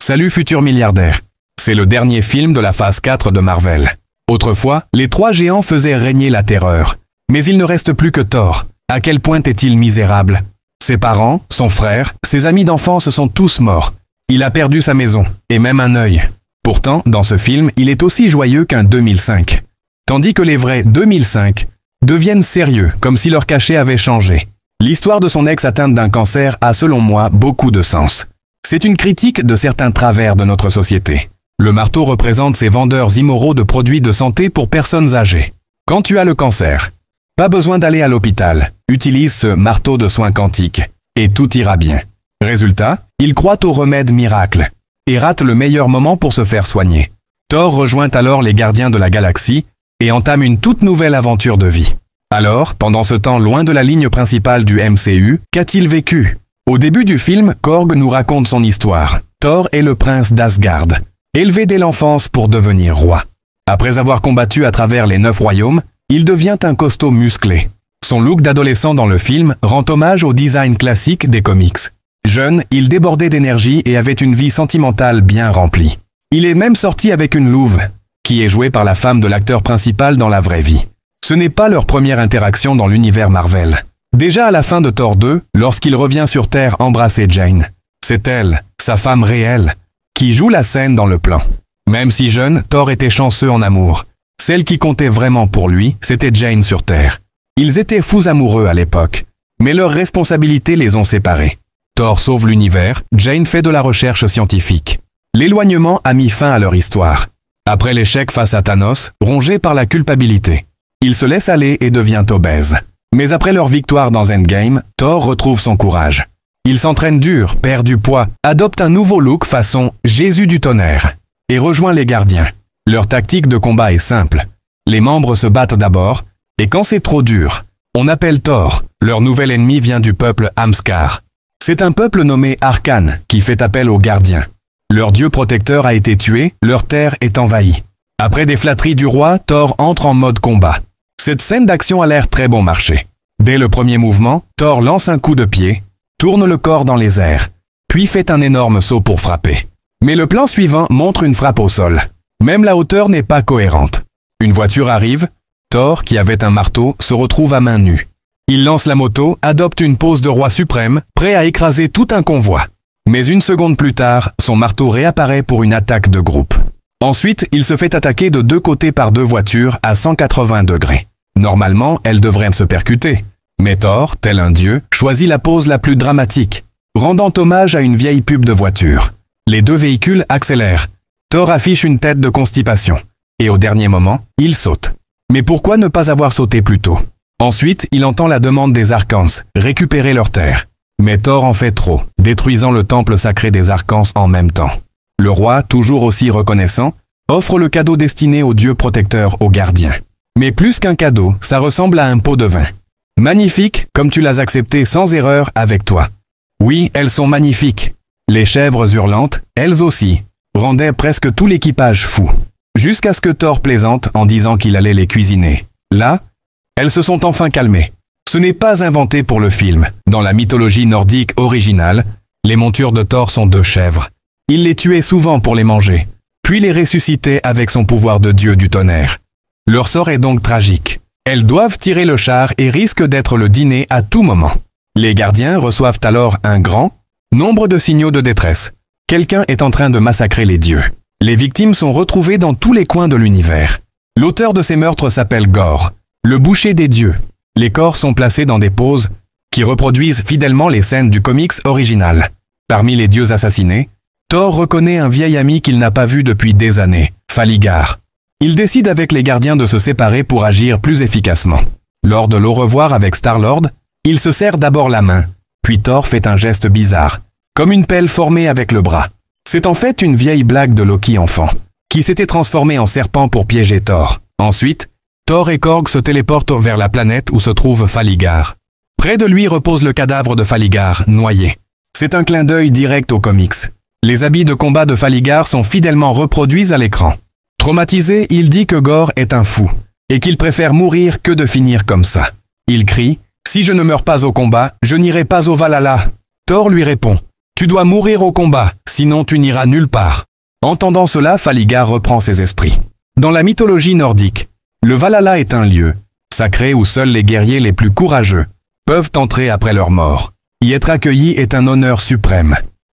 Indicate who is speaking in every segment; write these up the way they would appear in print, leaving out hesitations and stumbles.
Speaker 1: Salut futur milliardaire. C'est le dernier film de la phase 4 de Marvel. Autrefois, les trois géants faisaient régner la terreur. Mais il ne reste plus que Thor. À quel point est-il misérable? Ses parents, son frère, ses amis d'enfance sont tous morts. Il a perdu sa maison, et même un œil. Pourtant, dans ce film, il est aussi joyeux qu'un 2005. Tandis que les vrais 2005 deviennent sérieux, comme si leur cachet avait changé. L'histoire de son ex atteinte d'un cancer a, selon moi, beaucoup de sens. C'est une critique de certains travers de notre société. Le marteau représente ces vendeurs immoraux de produits de santé pour personnes âgées. Quand tu as le cancer, pas besoin d'aller à l'hôpital. Utilise ce marteau de soins quantiques, et tout ira bien. Résultat, il croit au remède miracle, et rate le meilleur moment pour se faire soigner. Thor rejoint alors les gardiens de la galaxie, et entame une toute nouvelle aventure de vie. Alors, pendant ce temps loin de la ligne principale du MCU, qu'a-t-il vécu? Au début du film, Korg nous raconte son histoire. Thor est le prince d'Asgard, élevé dès l'enfance pour devenir roi. Après avoir combattu à travers les 9 royaumes, il devient un costaud musclé. Son look d'adolescent dans le film rend hommage au design classique des comics. Jeune, il débordait d'énergie et avait une vie sentimentale bien remplie. Il est même sorti avec une louve, qui est jouée par la femme de l'acteur principal dans la vraie vie. Ce n'est pas leur première interaction dans l'univers Marvel. Déjà à la fin de Thor 2, lorsqu'il revient sur Terre embrasser Jane, c'est elle, sa femme réelle, qui joue la scène dans le plan. Même si jeune, Thor était chanceux en amour. Celle qui comptait vraiment pour lui, c'était Jane sur Terre. Ils étaient fous amoureux à l'époque, mais leurs responsabilités les ont séparés. Thor sauve l'univers, Jane fait de la recherche scientifique. L'éloignement a mis fin à leur histoire. Après l'échec face à Thanos, rongé par la culpabilité, il se laisse aller et devient obèse. Mais après leur victoire dans Endgame, Thor retrouve son courage. Il s'entraîne dur, perd du poids, adopte un nouveau look façon Jésus du tonnerre, et rejoint les gardiens. Leur tactique de combat est simple. Les membres se battent d'abord, et quand c'est trop dur, on appelle Thor. Leur nouvel ennemi vient du peuple Amskar. C'est un peuple nommé Arcane qui fait appel aux gardiens. Leur dieu protecteur a été tué, leur terre est envahie. Après des flatteries du roi, Thor entre en mode combat. Cette scène d'action a l'air très bon marché. Dès le premier mouvement, Thor lance un coup de pied, tourne le corps dans les airs, puis fait un énorme saut pour frapper. Mais le plan suivant montre une frappe au sol. Même la hauteur n'est pas cohérente. Une voiture arrive, Thor, qui avait un marteau, se retrouve à main nue. Il lance la moto, adopte une pose de roi suprême, prêt à écraser tout un convoi. Mais une seconde plus tard, son marteau réapparaît pour une attaque de groupe. Ensuite, il se fait attaquer de deux côtés par deux voitures à 180 degrés. Normalement, elles devraient se percuter. Mais Thor, tel un dieu, choisit la pose la plus dramatique, rendant hommage à une vieille pub de voiture. Les deux véhicules accélèrent. Thor affiche une tête de constipation. Et au dernier moment, il saute. Mais pourquoi ne pas avoir sauté plus tôt? Ensuite, il entend la demande des Arcans, récupérer leur terre. Mais Thor en fait trop, détruisant le temple sacré des Arcans en même temps. Le roi, toujours aussi reconnaissant, offre le cadeau destiné au dieu protecteur aux gardiens. Mais plus qu'un cadeau, ça ressemble à un pot de vin. Magnifique, comme tu l'as accepté sans erreur avec toi. Oui, elles sont magnifiques. Les chèvres hurlantes, elles aussi, rendaient presque tout l'équipage fou. Jusqu'à ce que Thor plaisante en disant qu'il allait les cuisiner. Là, elles se sont enfin calmées. Ce n'est pas inventé pour le film. Dans la mythologie nordique originale, les montures de Thor sont deux chèvres. Il les tuait souvent pour les manger, puis les ressuscitait avec son pouvoir de dieu du tonnerre. Leur sort est donc tragique. Elles doivent tirer le char et risquent d'être le dîner à tout moment. Les gardiens reçoivent alors un grand nombre de signaux de détresse. Quelqu'un est en train de massacrer les dieux. Les victimes sont retrouvées dans tous les coins de l'univers. L'auteur de ces meurtres s'appelle Gore, le boucher des dieux. Les corps sont placés dans des poses qui reproduisent fidèlement les scènes du comics original. Parmi les dieux assassinés, Thor reconnaît un vieil ami qu'il n'a pas vu depuis des années, Faligar. Il décide avec les gardiens de se séparer pour agir plus efficacement. Lors de l'au revoir avec Star-Lord, il se serre d'abord la main, puis Thor fait un geste bizarre, comme une pelle formée avec le bras. C'est en fait une vieille blague de Loki enfant, qui s'était transformé en serpent pour piéger Thor. Ensuite, Thor et Korg se téléportent vers la planète où se trouve Faligar. Près de lui repose le cadavre de Faligar, noyé. C'est un clin d'œil direct aux comics. Les habits de combat de Faligar sont fidèlement reproduits à l'écran. Traumatisé, il dit que Gore est un fou, et qu'il préfère mourir que de finir comme ça. Il crie « Si je ne meurs pas au combat, je n'irai pas au Valhalla !» Thor lui répond Tu dois mourir au combat, sinon tu n'iras nulle part. Entendant cela, Faliga reprend ses esprits. Dans la mythologie nordique, le Valhalla est un lieu sacré où seuls les guerriers les plus courageux peuvent entrer après leur mort. Y être accueilli est un honneur suprême.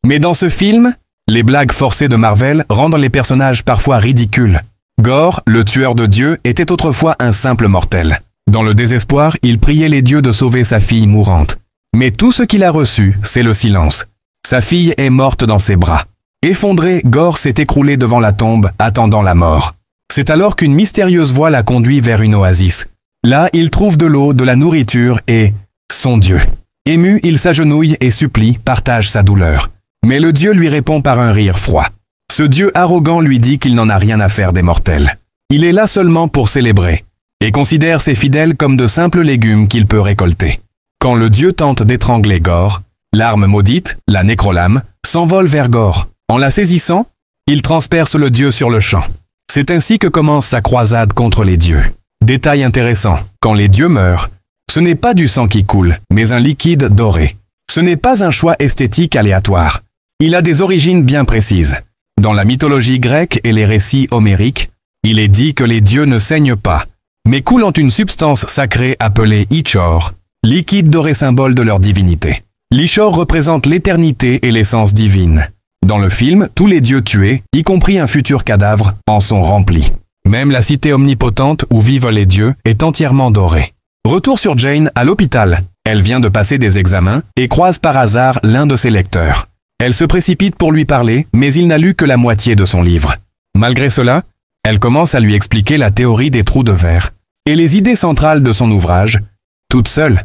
Speaker 1: Mais dans ce film, les blagues forcées de Marvel rendent les personnages parfois ridicules. Gore, le tueur de dieux, était autrefois un simple mortel. Dans le désespoir, il priait les dieux de sauver sa fille mourante. Mais tout ce qu'il a reçu, c'est le silence. Sa fille est morte dans ses bras. Effondré, Gore s'est écroulé devant la tombe, attendant la mort. C'est alors qu'une mystérieuse voie l'a conduit vers une oasis. Là, il trouve de l'eau, de la nourriture et son Dieu. Ému, il s'agenouille et supplie, partage sa douleur. Mais le Dieu lui répond par un rire froid. Ce Dieu arrogant lui dit qu'il n'en a rien à faire des mortels. Il est là seulement pour célébrer, et considère ses fidèles comme de simples légumes qu'il peut récolter. Quand le Dieu tente d'étrangler Gore, l'arme maudite, la nécrolame, s'envole vers Gore. En la saisissant, il transperce le Dieu sur le champ. C'est ainsi que commence sa croisade contre les dieux. Détail intéressant, quand les dieux meurent, ce n'est pas du sang qui coule, mais un liquide doré. Ce n'est pas un choix esthétique aléatoire. Il a des origines bien précises. Dans la mythologie grecque et les récits homériques, il est dit que les dieux ne saignent pas, mais coulant une substance sacrée appelée Ichor, liquide doré symbole de leur divinité. L'Ichor représente l'éternité et l'essence divine. Dans le film, tous les dieux tués, y compris un futur cadavre, en sont remplis. Même la cité omnipotente où vivent les dieux est entièrement dorée. Retour sur Jane à l'hôpital. Elle vient de passer des examens et croise par hasard l'un de ses lecteurs. Elle se précipite pour lui parler, mais il n'a lu que la moitié de son livre. Malgré cela, elle commence à lui expliquer la théorie des trous de verre et les idées centrales de son ouvrage, toute seule.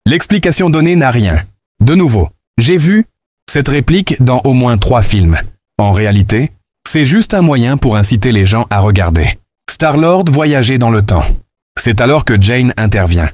Speaker 1: L'explication donnée n'a rien. De nouveau, j'ai vu cette réplique dans au moins 3 films. En réalité, c'est juste un moyen pour inciter les gens à regarder. Star-Lord voyageait dans le temps. C'est alors que Jane intervient.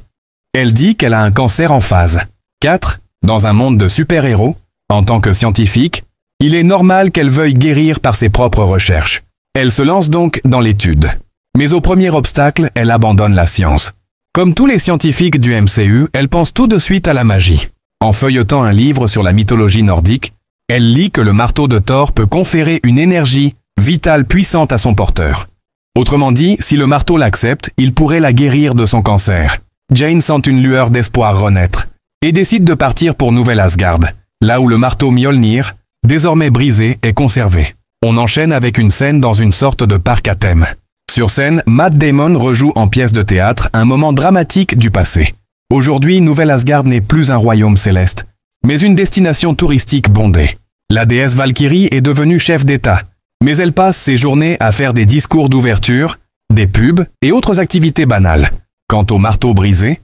Speaker 1: Elle dit qu'elle a un cancer en phase 4. Dans un monde de super-héros, en tant que scientifique, il est normal qu'elle veuille guérir par ses propres recherches. Elle se lance donc dans l'étude. Mais au premier obstacle, elle abandonne la science. Comme tous les scientifiques du MCU, elle pense tout de suite à la magie. En feuilletant un livre sur la mythologie nordique, elle lit que le marteau de Thor peut conférer une énergie vitale puissante à son porteur. Autrement dit, si le marteau l'accepte, il pourrait la guérir de son cancer. Jane sent une lueur d'espoir renaître et décide de partir pour Nouvelle-Asgard, là où le marteau Mjolnir, désormais brisé, est conservé. On enchaîne avec une scène dans une sorte de parc à thème. Sur scène, Matt Damon rejoue en pièce de théâtre un moment dramatique du passé. Aujourd'hui, Nouvelle-Asgard n'est plus un royaume céleste, mais une destination touristique bondée. La déesse Valkyrie est devenue chef d'État, mais elle passe ses journées à faire des discours d'ouverture, des pubs et autres activités banales. Quant au marteau brisé,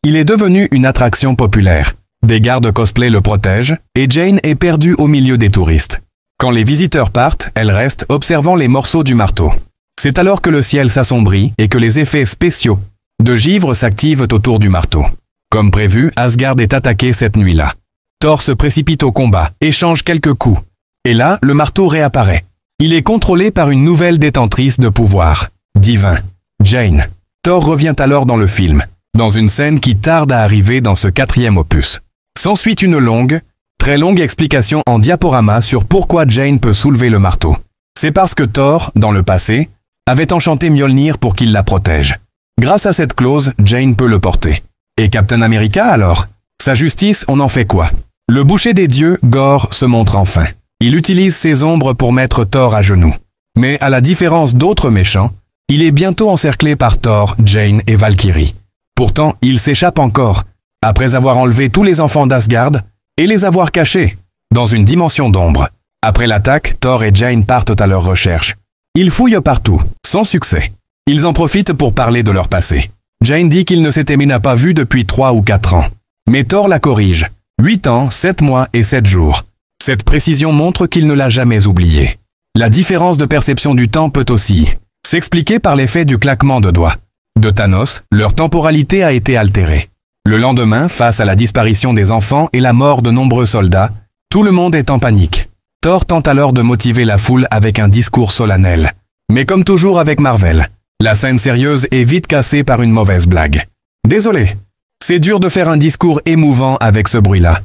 Speaker 1: il est devenu une attraction populaire. Des gardes cosplay le protègent et Jane est perdue au milieu des touristes. Quand les visiteurs partent, elle reste observant les morceaux du marteau. C'est alors que le ciel s'assombrit et que les effets spéciaux de givre s'activent autour du marteau. Comme prévu, Asgard est attaqué cette nuit-là. Thor se précipite au combat, échange quelques coups. Et là, le marteau réapparaît. Il est contrôlé par une nouvelle détentrice de pouvoir, divin, Jane. Thor revient alors dans le film, dans une scène qui tarde à arriver dans ce 4e opus. S'ensuit une longue, très longue explication en diaporama sur pourquoi Jane peut soulever le marteau. C'est parce que Thor, dans le passé, avait enchanté Mjolnir pour qu'il la protège. Grâce à cette clause, Jane peut le porter. Et Captain America alors? Sa justice, on en fait quoi? Le boucher des dieux, Gore, se montre enfin. Il utilise ses ombres pour mettre Thor à genoux. Mais à la différence d'autres méchants, il est bientôt encerclé par Thor, Jane et Valkyrie. Pourtant, il s'échappe encore, après avoir enlevé tous les enfants d'Asgard et les avoir cachés dans une dimension d'ombre. Après l'attaque, Thor et Jane partent à leur recherche. Ils fouillent partout, sans succès. Ils en profitent pour parler de leur passé. Jane dit qu'il ne s'était pas vu depuis 3 ou 4 ans. Mais Thor la corrige. 8 ans, 7 mois et 7 jours. Cette précision montre qu'il ne l'a jamais oublié. La différence de perception du temps peut aussi s'expliquer par l'effet du claquement de doigts. De Thanos, leur temporalité a été altérée. Le lendemain, face à la disparition des enfants et la mort de nombreux soldats, tout le monde est en panique. Thor tente alors de motiver la foule avec un discours solennel. Mais comme toujours avec Marvel, la scène sérieuse est vite cassée par une mauvaise blague. Désolé, c'est dur de faire un discours émouvant avec ce bruit-là.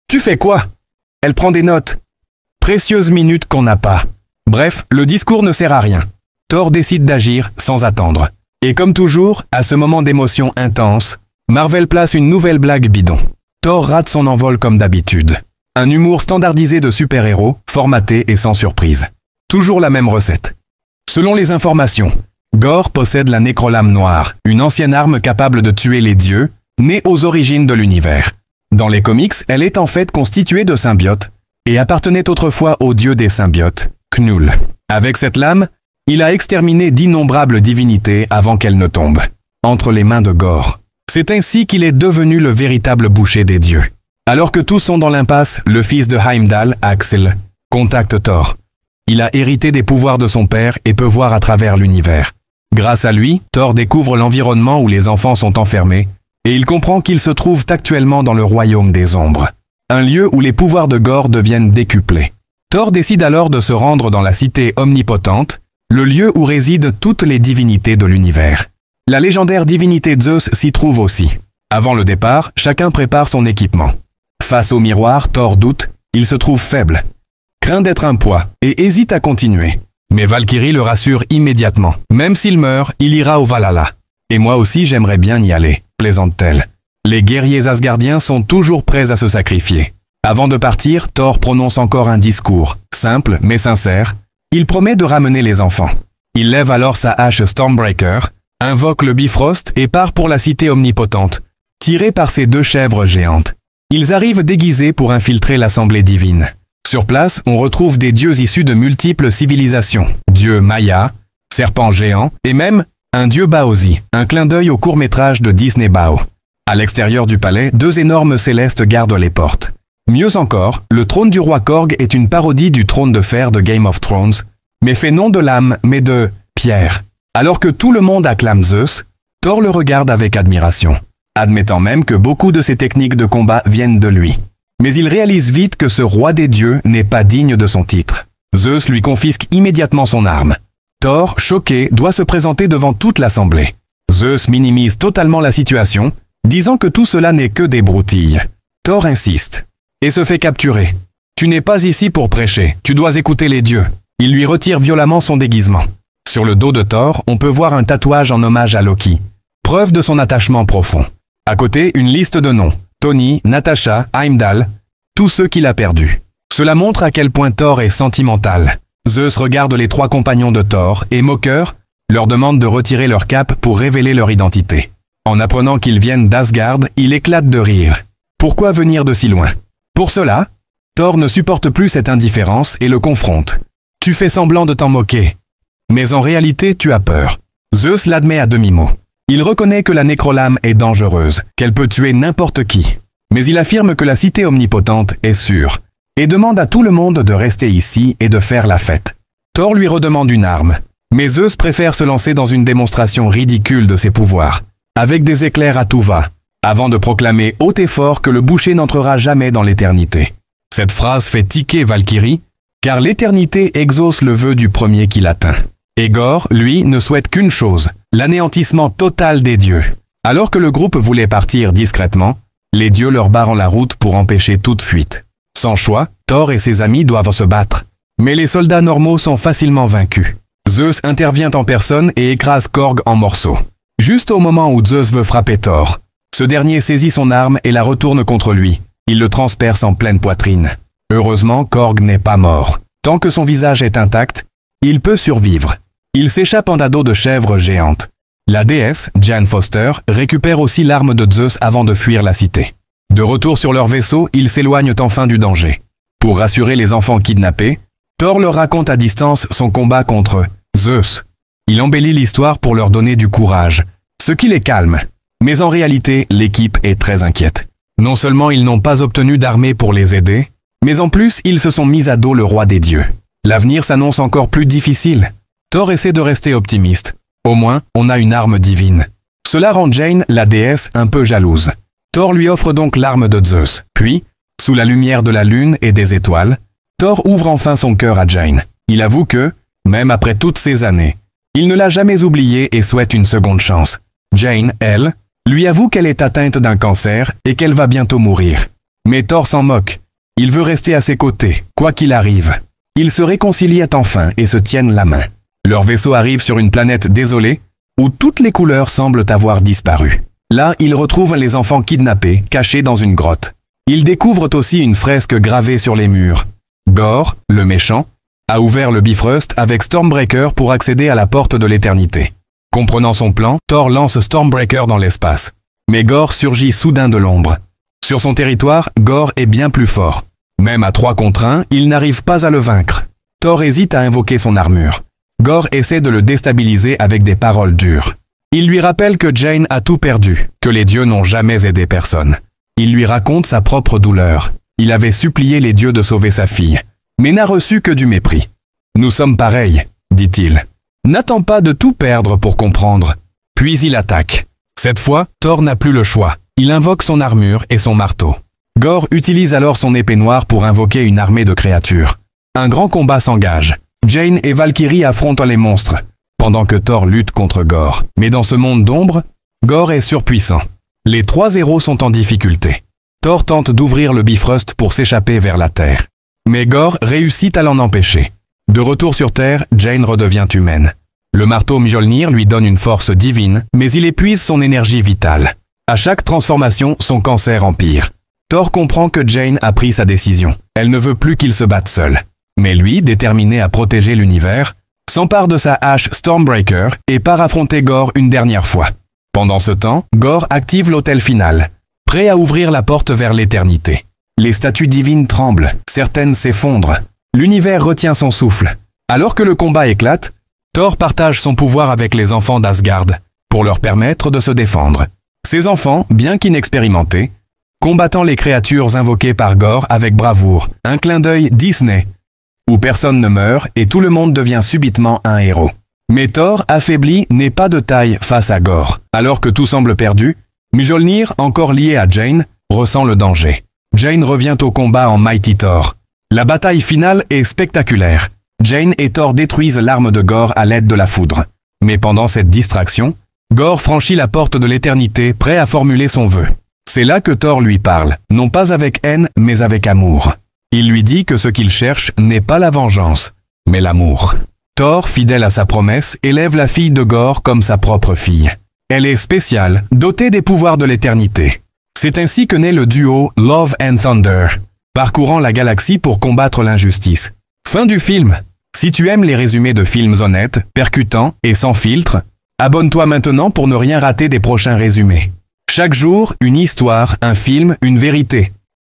Speaker 1: Tu fais quoi? Elle prend des notes. Précieuses minutes qu'on n'a pas. Bref, le discours ne sert à rien. Thor décide d'agir sans attendre. Et comme toujours, à ce moment d'émotion intense, Marvel place une nouvelle blague bidon. Thor rate son envol comme d'habitude. Un humour standardisé de super-héros, formaté et sans surprise. Toujours la même recette. Selon les informations, Gorr possède la Nécrolame Noire, une ancienne arme capable de tuer les dieux, née aux origines de l'univers. Dans les comics, elle est en fait constituée de symbiotes et appartenait autrefois au dieu des symbiotes, Knull. Avec cette lame, il a exterminé d'innombrables divinités avant qu'elles ne tombent entre les mains de Gorr. C'est ainsi qu'il est devenu le véritable boucher des dieux. Alors que tous sont dans l'impasse, le fils de Heimdall, Axel, contacte Thor. Il a hérité des pouvoirs de son père et peut voir à travers l'univers. Grâce à lui, Thor découvre l'environnement où les enfants sont enfermés et il comprend qu'ils se trouvent actuellement dans le royaume des ombres, un lieu où les pouvoirs de Gorr deviennent décuplés. Thor décide alors de se rendre dans la cité omnipotente, le lieu où résident toutes les divinités de l'univers. La légendaire divinité Zeus s'y trouve aussi. Avant le départ, chacun prépare son équipement. Face au miroir, Thor doute, il se trouve faible, craint d'être un poids et hésite à continuer. Mais Valkyrie le rassure immédiatement. Même s'il meurt, il ira au Valhalla. Et moi aussi j'aimerais bien y aller, plaisante-t-elle. Les guerriers asgardiens sont toujours prêts à se sacrifier. Avant de partir, Thor prononce encore un discours, simple mais sincère. Il promet de ramener les enfants. Il lève alors sa hache Stormbreaker, invoque le Bifrost et part pour la cité omnipotente, tiré par ses 2 chèvres géantes. Ils arrivent déguisés pour infiltrer l'assemblée divine. Sur place, on retrouve des dieux issus de multiples civilisations. Dieu Maya, serpent géant et même un dieu Baozi, un clin d'œil au court-métrage de Disney Bao. À l'extérieur du palais, 2 énormes célestes gardent les portes. Mieux encore, le trône du roi Korg est une parodie du trône de fer de Game of Thrones, mais fait non de lame, mais de pierre. Alors que tout le monde acclame Zeus, Thor le regarde avec admiration, admettant même que beaucoup de ses techniques de combat viennent de lui. Mais il réalise vite que ce roi des dieux n'est pas digne de son titre. Zeus lui confisque immédiatement son arme. Thor, choqué, doit se présenter devant toute l'assemblée. Zeus minimise totalement la situation, disant que tout cela n'est que des broutilles. Thor insiste et se fait capturer. « Tu n'es pas ici pour prêcher, tu dois écouter les dieux. » Il lui retire violemment son déguisement. Sur le dos de Thor, on peut voir un tatouage en hommage à Loki, preuve de son attachement profond. À côté, une liste de noms. Tony, Natasha, Heimdall, tous ceux qu'il a perdus. Cela montre à quel point Thor est sentimental. Zeus regarde les 3 compagnons de Thor et, moqueur, leur demande de retirer leur cape pour révéler leur identité. En apprenant qu'ils viennent d'Asgard, il éclate de rire. Pourquoi venir de si loin? Pour cela, Thor ne supporte plus cette indifférence et le confronte. « Tu fais semblant de t'en moquer. Mais en réalité, tu as peur. » Zeus l'admet à demi-mot. Il reconnaît que la Nécrolame est dangereuse, qu'elle peut tuer n'importe qui. Mais il affirme que la cité omnipotente est sûre, et demande à tout le monde de rester ici et de faire la fête. Thor lui redemande une arme, mais Zeus préfère se lancer dans une démonstration ridicule de ses pouvoirs, avec des éclairs à tout va, avant de proclamer haut et fort que le boucher n'entrera jamais dans l'éternité. Cette phrase fait tiquer Valkyrie, car l'éternité exauce le vœu du premier qui l'atteint. Et Gorr, lui, ne souhaite qu'une chose, l'anéantissement total des dieux. Alors que le groupe voulait partir discrètement, les dieux leur barrent la route pour empêcher toute fuite. Sans choix, Thor et ses amis doivent se battre. Mais les soldats normaux sont facilement vaincus. Zeus intervient en personne et écrase Korg en morceaux. Juste au moment où Zeus veut frapper Thor, ce dernier saisit son arme et la retourne contre lui. Il le transperce en pleine poitrine. Heureusement, Korg n'est pas mort. Tant que son visage est intact, il peut survivre. Il s'échappe en ado de chèvres géantes. La déesse, Jane Foster, récupère aussi l'arme de Zeus avant de fuir la cité. De retour sur leur vaisseau, ils s'éloignent enfin du danger. Pour rassurer les enfants kidnappés, Thor leur raconte à distance son combat contre Zeus. Il embellit l'histoire pour leur donner du courage, ce qui les calme. Mais en réalité, l'équipe est très inquiète. Non seulement ils n'ont pas obtenu d'armée pour les aider, mais en plus ils se sont mis à dos le roi des dieux. L'avenir s'annonce encore plus difficile. Thor essaie de rester optimiste. Au moins, on a une arme divine. Cela rend Jane, la déesse, un peu jalouse. Thor lui offre donc l'arme de Zeus. Puis, sous la lumière de la lune et des étoiles, Thor ouvre enfin son cœur à Jane. Il avoue que, même après toutes ces années, il ne l'a jamais oubliée et souhaite une seconde chance. Jane, elle, lui avoue qu'elle est atteinte d'un cancer et qu'elle va bientôt mourir. Mais Thor s'en moque. Il veut rester à ses côtés, quoi qu'il arrive. Ils se réconcilient enfin et se tiennent la main. Leur vaisseau arrive sur une planète désolée, où toutes les couleurs semblent avoir disparu. Là, ils retrouvent les enfants kidnappés, cachés dans une grotte. Ils découvrent aussi une fresque gravée sur les murs. Gorr, le méchant, a ouvert le Bifrost avec Stormbreaker pour accéder à la porte de l'éternité. Comprenant son plan, Thor lance Stormbreaker dans l'espace. Mais Gorr surgit soudain de l'ombre. Sur son territoire, Gorr est bien plus fort. Même à 3 contre 1, il n'arrive pas à le vaincre. Thor hésite à invoquer son armure. Gorr essaie de le déstabiliser avec des paroles dures. Il lui rappelle que Jane a tout perdu, que les dieux n'ont jamais aidé personne. Il lui raconte sa propre douleur. Il avait supplié les dieux de sauver sa fille, mais n'a reçu que du mépris. « Nous sommes pareils », dit-il. « N'attends pas de tout perdre pour comprendre. » Puis il attaque. Cette fois, Thor n'a plus le choix. Il invoque son armure et son marteau. Gorr utilise alors son épée noire pour invoquer une armée de créatures. Un grand combat s'engage. Jane et Valkyrie affrontent les monstres, pendant que Thor lutte contre Gorr. Mais dans ce monde d'ombre, Gorr est surpuissant. Les 3 héros sont en difficulté. Thor tente d'ouvrir le Bifrost pour s'échapper vers la Terre. Mais Gorr réussit à l'en empêcher. De retour sur Terre, Jane redevient humaine. Le marteau Mjolnir lui donne une force divine, mais il épuise son énergie vitale. À chaque transformation, son cancer empire. Thor comprend que Jane a pris sa décision. Elle ne veut plus qu'il se batte seul. Mais lui, déterminé à protéger l'univers, s'empare de sa hache Stormbreaker et part affronter Gorr une dernière fois. Pendant ce temps, Gorr active l'autel final, prêt à ouvrir la porte vers l'éternité. Les statues divines tremblent, certaines s'effondrent. L'univers retient son souffle. Alors que le combat éclate, Thor partage son pouvoir avec les enfants d'Asgard, pour leur permettre de se défendre. Ces enfants, bien qu'inexpérimentés, combattant les créatures invoquées par Gorr avec bravoure, un clin d'œil Disney, où personne ne meurt et tout le monde devient subitement un héros. Mais Thor, affaibli, n'est pas de taille face à Gorr. Alors que tout semble perdu, Mjolnir, encore lié à Jane, ressent le danger. Jane revient au combat en Mighty Thor. La bataille finale est spectaculaire. Jane et Thor détruisent l'arme de Gorr à l'aide de la foudre. Mais pendant cette distraction, Gorr franchit la porte de l'éternité, prêt à formuler son vœu. C'est là que Thor lui parle, non pas avec haine, mais avec amour. Il lui dit que ce qu'il cherche n'est pas la vengeance, mais l'amour. Thor, fidèle à sa promesse, élève la fille de Gorr comme sa propre fille. Elle est spéciale, dotée des pouvoirs de l'éternité. C'est ainsi que naît le duo Love and Thunder, parcourant la galaxie pour combattre l'injustice. Fin du film. Si tu aimes les résumés de films honnêtes, percutants et sans filtre, abonne-toi maintenant pour ne rien rater des prochains résumés. Chaque jour, une histoire, un film, une vérité.